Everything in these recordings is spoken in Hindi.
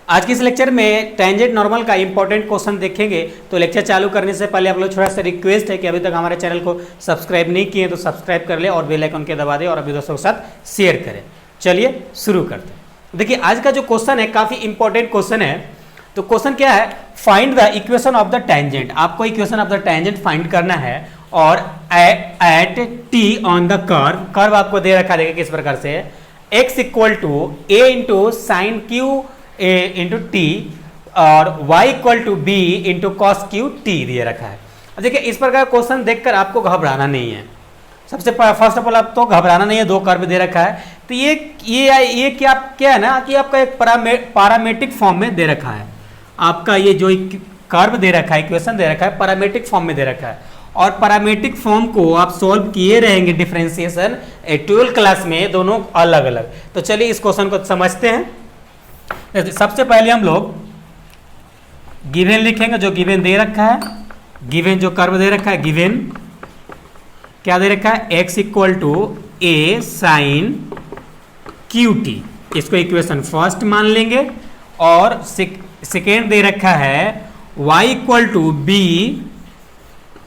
आज के इस लेक्चर में टेंजेंट नॉर्मल का इंपॉर्टेंट क्वेश्चन देखेंगे। तो लेक्चर चालू करने से पहले आप लोग थोड़ा सा रिक्वेस्ट है कि अभी तक हमारे चैनल को सब्सक्राइब नहीं किए तो सब्सक्राइब कर ले और बेल आइकन के दबा दे और अभी दोस्तों के साथ शेयर करें। चलिए शुरू करते हैं। देखिए आज का जो क्वेश्चन है काफ़ी इंपॉर्टेंट क्वेश्चन है। तो क्वेश्चन क्या है, find the equation of the tangent. आपको equation of the tangent find करना है और at t on the curve आपको दे रखा है किस प्रकार से, x equal to a into sine cube a into t और y equal to b into cos cube t दिए रखा है। देखिए इस प्रकार क्वेश्चन देखकर आपको घबराना नहीं है। सबसे फर्स्ट ऑफ ऑल आप तो घबराना नहीं है, दो कर्व दे रखा है। तो ये क्या है ना कि आपका एक पैरामीट्रिक फॉर्म में दे रखा है। आपका ये जो कर्व दे रखा है, इक्वेशन दे रखा है, पैरामीट्रिक फॉर्म में दे रखा है और पैरामीट्रिक फॉर्म को आप सॉल्व किए रहेंगे डिफरेंशिएशन 12th क्लास में, दोनों अलग अलग। तो चलिए इस क्वेश्चन को समझते हैं। सबसे पहले हम लोग गिवन लिखेंगे, जो गिवन दे रखा है, गिवन जो कर्व दे रखा है, गिवन क्या दे रखा है, x equal to a sine cube t, इसको इक्वेशन फर्स्ट मान लेंगे। और सेकेंड दे रखा है y equal to b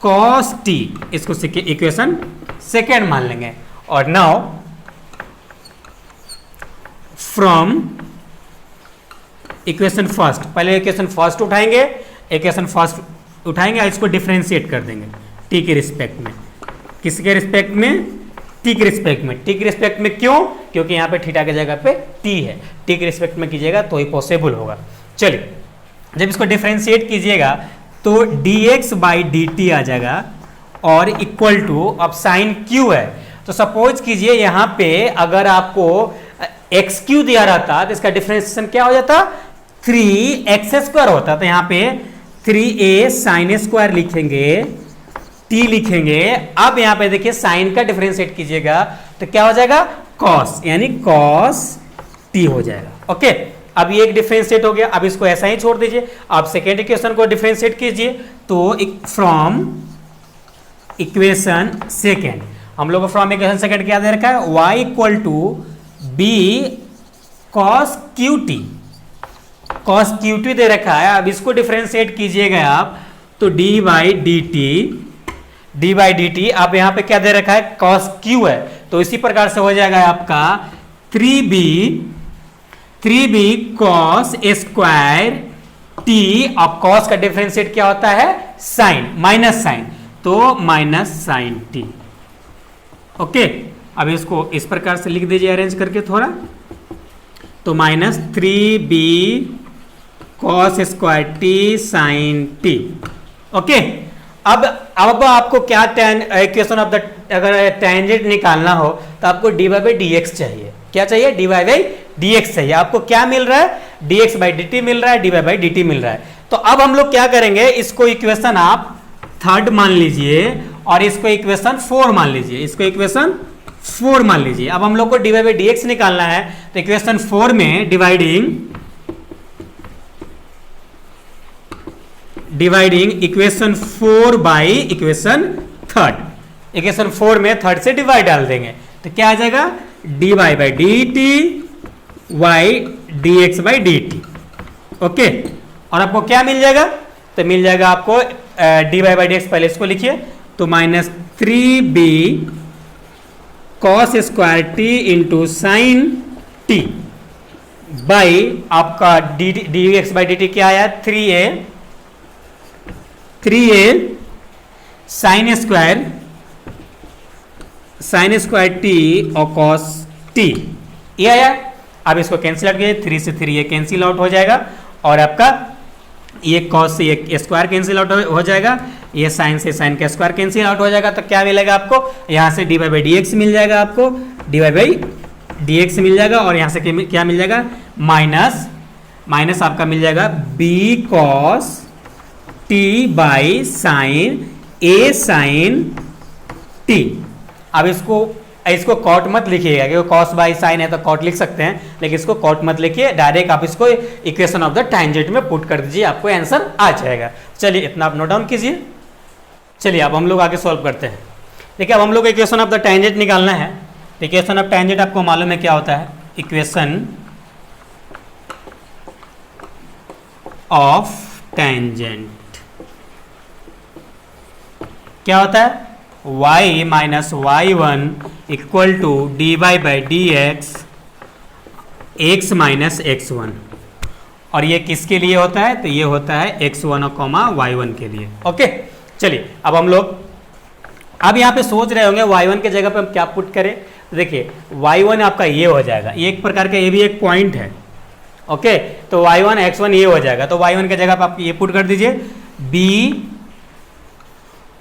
cos t, इसको इक्वेशन सेकेंड मान लेंगे। और नाउ फ्रॉम इक्वेशन फर्स्ट, पहले इक्वेशन फर्स्ट उठाएंगे, इक्वेशन फर्स्ट उठाएंगे और इसको डिफरेंशिएट कर देंगे टी के रिस्पेक्ट में। किसके रिस्पेक्ट में? टी के रिस्पेक्ट में। टी के रिस्पेक्ट में क्यों? क्योंकि यहाँ पे थीटा की जगह पे टी है। टी के रिस्पेक्ट में कीजिएगा तो ही पॉसिबल होगा। चलिए जब इसको डिफरेंशिएट कीजिएगा तो dx बाई डी टी आ जाएगा और इक्वल टू, अब साइन क्यू है तो सपोज कीजिए यहाँ पे अगर आपको एक्स क्यू दिया रहता तो इसका डिफरेंशिएशन क्या हो जाता, 3x² होता। तो यहाँ पे 3a साइन स्क्वायर लिखेंगे, t लिखेंगे। अब यहाँ पे देखिए साइन का डिफरेंशिएट कीजिएगा तो क्या हो जाएगा, cos, यानी cos t हो जाएगा। ओके, अब ये एक डिफरेंशिएट हो गया। अब इसको ऐसा ही छोड़ दीजिए। अब सेकेंड इक्वेशन को डिफरेंशिएट कीजिए तो फ्रॉम इक्वेशन सेकेंड, हम लोग को फ्रॉम इक्वेशन सेकेंड क्या दे रखा है, y equal to b cos cube t, cos cube t दे रखा है। अब इसको डिफरेंशिएट कीजिएगा आप तो डी बाई डी टी, अब यहाँ पे क्या दे रखा है, कॉस क्यू है तो इसी प्रकार से हो जाएगा आपका 3b कॉस स्क्वायर टी। अब कॉस का डिफरेंशिएट क्या होता है, साइन, माइनस साइन, तो माइनस साइन टी। ओके, अब इसको इस प्रकार से लिख दीजिए अरेंज करके थोड़ा, तो minus 3b cos square t sine t. Okay, अब आपको क्या इक्वेशन ऑफ द, अगर टेंजेंट निकालना हो तो आपको dy बाई डी एक्स चाहिए। क्या चाहिए, dy बाई डी एक्स चाहिए। आपको क्या मिल रहा है, dx बाई डी टी मिल रहा है, dy बाई डी टी मिल रहा है। तो अब हम लोग क्या करेंगे, इसको इक्वेशन आप थर्ड मान लीजिए और इसको इक्वेशन 4 मान लीजिए, इसको इक्वेशन 4 मान लीजिए। अब हम लोग को dy बाई डी एक्स निकालना है तो इक्वेशन 4 में dividing equation 4 by equation third, equation 4 में थर्ड से डिवाइड डाल देंगे तो क्या आ जाएगा, dy by d t y dx by d t. Okay, और आपको क्या मिल जाएगा, तो मिल जाएगा आपको dy बाई डी एक्स, पहले इसको लिखिए तो minus 3b cos square t into sine t by आपका d x by d t क्या आया, 3a साइन स्क्वायर टी और कॉस टी, ये आया। अब इसको कैंसिल आउट कीजिए, 3 से 3 ये कैंसिल आउट हो जाएगा और आपका ये कॉस से ये स्क्वायर कैंसिल आउट हो जाएगा, ये साइन से साइन का स्क्वायर कैंसिल आउट हो जाएगा। तो क्या मिलेगा आपको, यहाँ से d y by d x मिल जाएगा, आपको d y by d x मिल जाएगा और यहाँ से क्या मिल जाएगा, माइनस आपका मिल जाएगा b cos t by sine a sine t. अब इसको कॉट मत लिखिएगा, क्योंकि कॉस बाई साइन है तो कॉट लिख सकते हैं, लेकिन इसको कॉट मत लिखिए, डायरेक्ट आप इसको इक्वेशन ऑफ द टेंजेंट में पुट कर दीजिए, आपको आंसर आ जाएगा। चलिए इतना आप नोट डाउन कीजिए। चलिए अब हम लोग आगे सॉल्व करते हैं। देखिए अब हम लोग इक्वेशन ऑफ द टेंजेंट निकालना है। इक्वेशन ऑफ टेंजेंट आपको मालूम है क्या होता है, इक्वेशन ऑफ टेंजेंट क्या होता है, y minus y one equal to d y by d x x minus x one. और ये किसके लिए होता है, तो ये होता है एक्स वन और कॉमा वाई वन के लिए। ओके चलिए अब हम लोग अब यहाँ पे सोच रहे होंगे वाई वन के जगह पे हम क्या पुट करें। देखिए वाई वन आपका ये हो जाएगा, ये एक प्रकार का ये भी एक पॉइंट है। ओके तो वाई वन एक्स वन ये हो जाएगा, तो वाई वन के जगह पे आप ये पुट कर दीजिए बी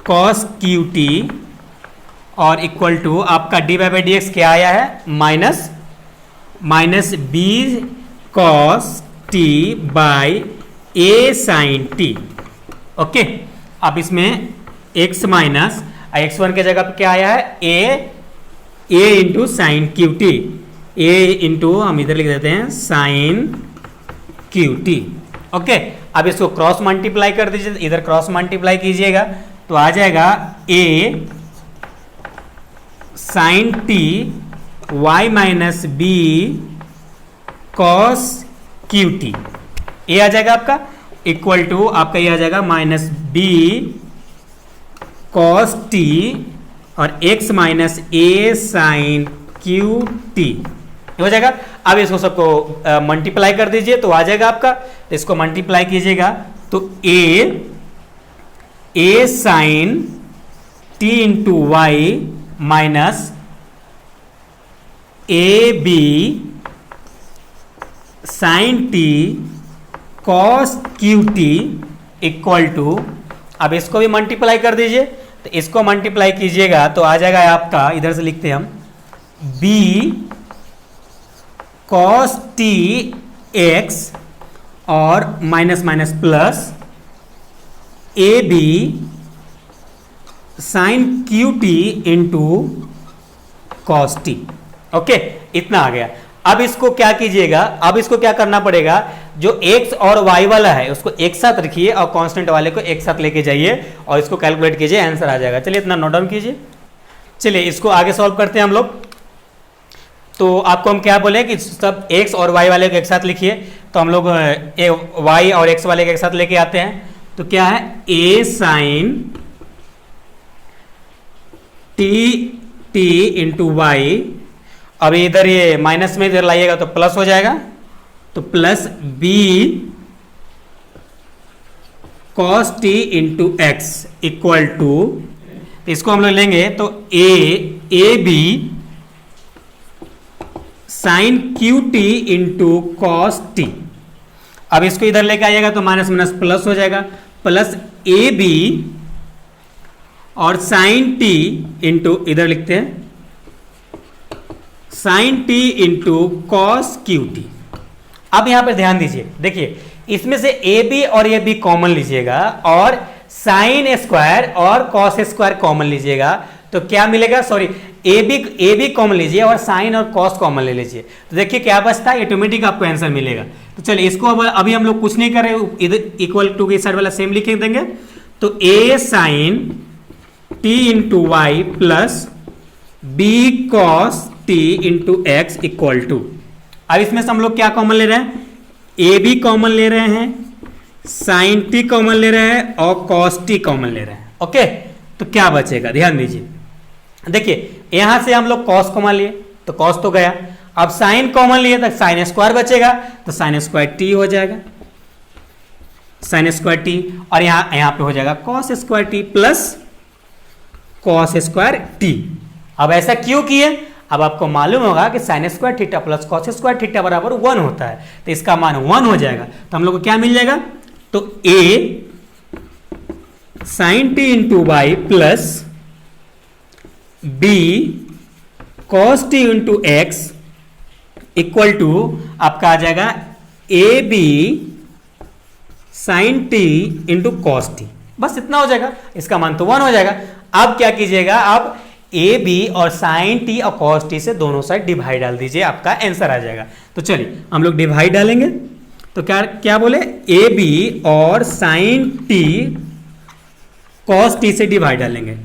कॉस क्यू टी और इक्वल टू आपका डी बाई डी एक्स क्या आया है, minus b cos t by a sine t. Okay अब इसमें x माइनस एक्स वन के जगह पे क्या आया है, ए इंटू साइन क्यू टी, ए इंटू हम इधर लिख देते हैं साइन क्यू टी। ओके अब इसको क्रॉस मल्टीप्लाई कर दीजिए, इधर क्रॉस मल्टीप्लाई कीजिएगा तो आ जाएगा a sine t y minus b cos cube t, ये आ जाएगा आपका इक्वल टू आपका ये आ जाएगा माइनस बी कॉस टी और x माइनस ए साइन क्यू टी हो जाएगा। अब इसको सबको मल्टीप्लाई कर दीजिए तो आ जाएगा आपका, तो इसको मल्टीप्लाई कीजिएगा तो a sine t into y minus a b sine t cos cube t equal to, अब इसको भी मल्टीप्लाई कर दीजिए, तो इसको मल्टीप्लाई कीजिएगा तो आ जाएगा आपका, इधर से लिखते हैं हम बी कॉस टी एक्स और minus minus plus a b sine cube t into cos t. Okay इतना आ गया। अब इसको क्या कीजिएगा, अब इसको क्या करना पड़ेगा, जो x और y वाला है उसको एक साथ रखिए और कांस्टेंट वाले को एक साथ लेके जाइए और इसको कैलकुलेट कीजिए, आंसर आ जाएगा। चलिए इतना नोट डाउन कीजिए। चलिए इसको आगे सॉल्व करते हैं हम लोग। तो आपको हम क्या बोले कि सब x और y वाले को एक साथ लिखिए, तो हम लोग y और x वाले को एक साथ लेके आते हैं। तो क्या है, a sine t into y, अब इधर ये माइनस में इधर लाइएगा तो प्लस हो जाएगा, तो plus b cos t into x equal to, इसको हम लोग लेंगे तो a b sine cube t into cos t. अब इसको इधर लेके आइएगा तो माइनस माइनस प्लस हो जाएगा, प्लस ए बी और साइन टी इंटू इधर लिखते हैं sine t into cos cube t. अब यहां पर ध्यान दीजिए, देखिए इसमें से ए बी और ए बी कॉमन लीजिएगा और साइन स्क्वायर और कॉस स्क्वायर कॉमन लीजिएगा, तो क्या मिलेगा, सॉरी ए बी कॉमन लीजिए और साइन और कॉस कॉमन ले लीजिए, तो देखिए क्या बचता है, ऑटोमेटिक आपको आंसर मिलेगा। तो चलिए इसको अभी हम लोग कुछ नहीं कर रहे, इधर इक्वल टू के साइड वाला सेम लिख देंगे, तो a sine t into y plus b cos t into x equal to, अब इसमें से हम लोग क्या कॉमन ले रहे हैं, ए बी कॉमन ले रहे हैं, साइन टी कॉमन ले रहे हैं और कॉस टी कॉमन ले रहे हैं। ओके तो क्या बचेगा, ध्यान दीजिए, देखिए यहां से हम लोग कॉस कॉमन लिए तो कॉस तो गया, अब साइन कॉमन लिए तो साइन स्क्वायर बचेगा, तो साइन स्क्वायर टी हो जाएगा, साइन स्क्वायर टी, और यहां पे हो जाएगा cos square T plus cos square T. अब ऐसा क्यों किए, अब आपको मालूम होगा कि sine square theta plus cos square theta बराबर 1 होता है, तो इसका मान 1 हो जाएगा, तो हम लोग को क्या मिल जाएगा, तो a sine t into y plus b cos t into x equal to आपका आ जाएगा a b sine t into cos t, बस इतना हो जाएगा, इसका मान तो 1 हो जाएगा। अब क्या कीजिएगा, आप ए बी और साइन टी और कॉस टी से दोनों साइड डिवाइड डाल दीजिए, आपका आंसर आ जाएगा। तो चलिए हम लोग डिवाइड डालेंगे, तो क्या क्या बोले, ए बी और साइन टी कॉस टी से डिवाइड डालेंगे,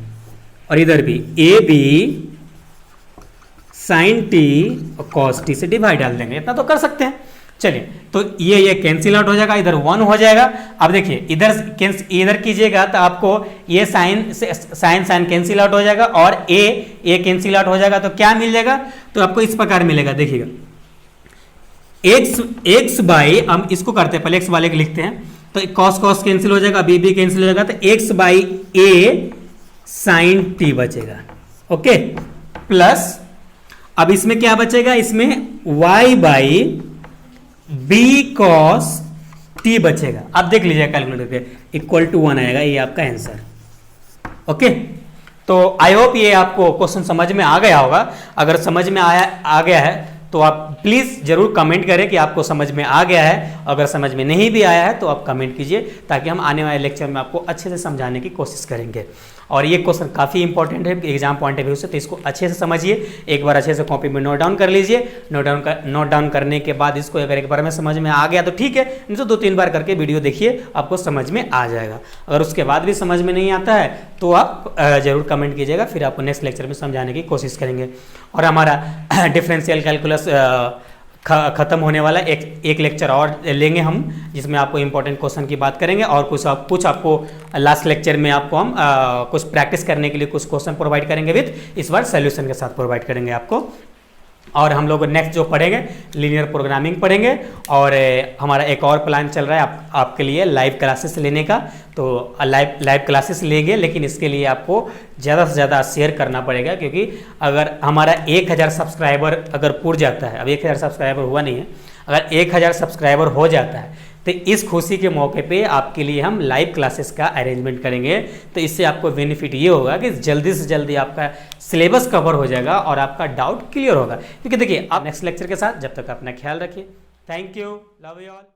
और इधर भी ए बी साइन टी और कॉस टी से डिवाइड डाल देंगे, इतना तो कर सकते हैं। चलिए, तो ये कैंसिल आउट हो जाएगा, इधर 1 हो जाएगा। अब देखिए इधर कीजिएगा तो आपको ये साइन कैंसिल आउट हो जाएगा और ए कैंसिल आउट हो जाएगा, तो क्या मिल जाएगा, तो आपको इस प्रकार मिलेगा। देखिएगा एक्स बाई, हम इसको करते हैं पहले, एक्स वाले को लिखते हैं, तो कॉस कैंसिल हो जाएगा, बी कैंसिल हो जाएगा, तो x by a sine t बचेगा। ओके, प्लस अब इसमें क्या बचेगा, इसमें y by b cos t बचेगा। अब देख लीजिए कैलकुलेटर पे, इक्वल टू 1 आएगा, ये आपका आंसर। ओके, तो आई होप ये आपको क्वेश्चन समझ में आ गया होगा। अगर समझ में आ गया है तो आप प्लीज जरूर कमेंट करें कि आपको समझ में आ गया है। अगर समझ में नहीं भी आया है तो आप कमेंट कीजिए, ताकि हम आने वाले लेक्चर में आपको अच्छे से समझाने की कोशिश करेंगे। और ये क्वेश्चन काफ़ी इंपॉर्टेंट है एग्जाम पॉइंट ऑफ व्यू से, तो इसको अच्छे से समझिए, एक बार अच्छे से कॉपी में नोट डाउन कर लीजिए। नोट डाउन करने के बाद इसको अगर एक बार में समझ में आ गया तो ठीक है, नहीं तो 2-3 बार करके वीडियो देखिए, आपको समझ में आ जाएगा। अगर उसके बाद भी समझ में नहीं आता है तो आप जरूर कमेंट कीजिएगा, फिर आपको नेक्स्ट लेक्चर में समझाने की कोशिश करेंगे। और हमारा डिफरेंशियल कैलकुलस खत्म होने वाला, एक लेक्चर और लेंगे हम, जिसमें आपको इंपॉर्टेंट क्वेश्चन की बात करेंगे, और कुछ आपको लास्ट लेक्चर में आपको हम कुछ प्रैक्टिस करने के लिए कुछ क्वेश्चन प्रोवाइड करेंगे, विद इस बार सोल्यूशन के साथ प्रोवाइड करेंगे आपको। और हम लोग नेक्स्ट जो पढ़ेंगे लीनियर प्रोग्रामिंग पढ़ेंगे, और हमारा एक और प्लान चल रहा है आपके लिए लाइव क्लासेस लेने का। तो लाइव क्लासेस लेंगे, लेकिन इसके लिए आपको ज़्यादा से ज़्यादा शेयर करना पड़ेगा, क्योंकि अगर हमारा 1000 सब्सक्राइबर अगर पूर जाता है, अब 1000 सब्सक्राइबर हुआ नहीं है, अगर 1000 सब्सक्राइबर हो जाता है तो इस खुशी के मौके पे आपके लिए हम लाइव क्लासेस का अरेंजमेंट करेंगे। तो इससे आपको बेनिफिट ये होगा कि जल्दी से जल्दी आपका सिलेबस कवर हो जाएगा और आपका डाउट क्लियर होगा। क्योंकि देखिए, आप नेक्स्ट लेक्चर के साथ, जब तक अपना ख्याल रखिए। Thank you, love you all.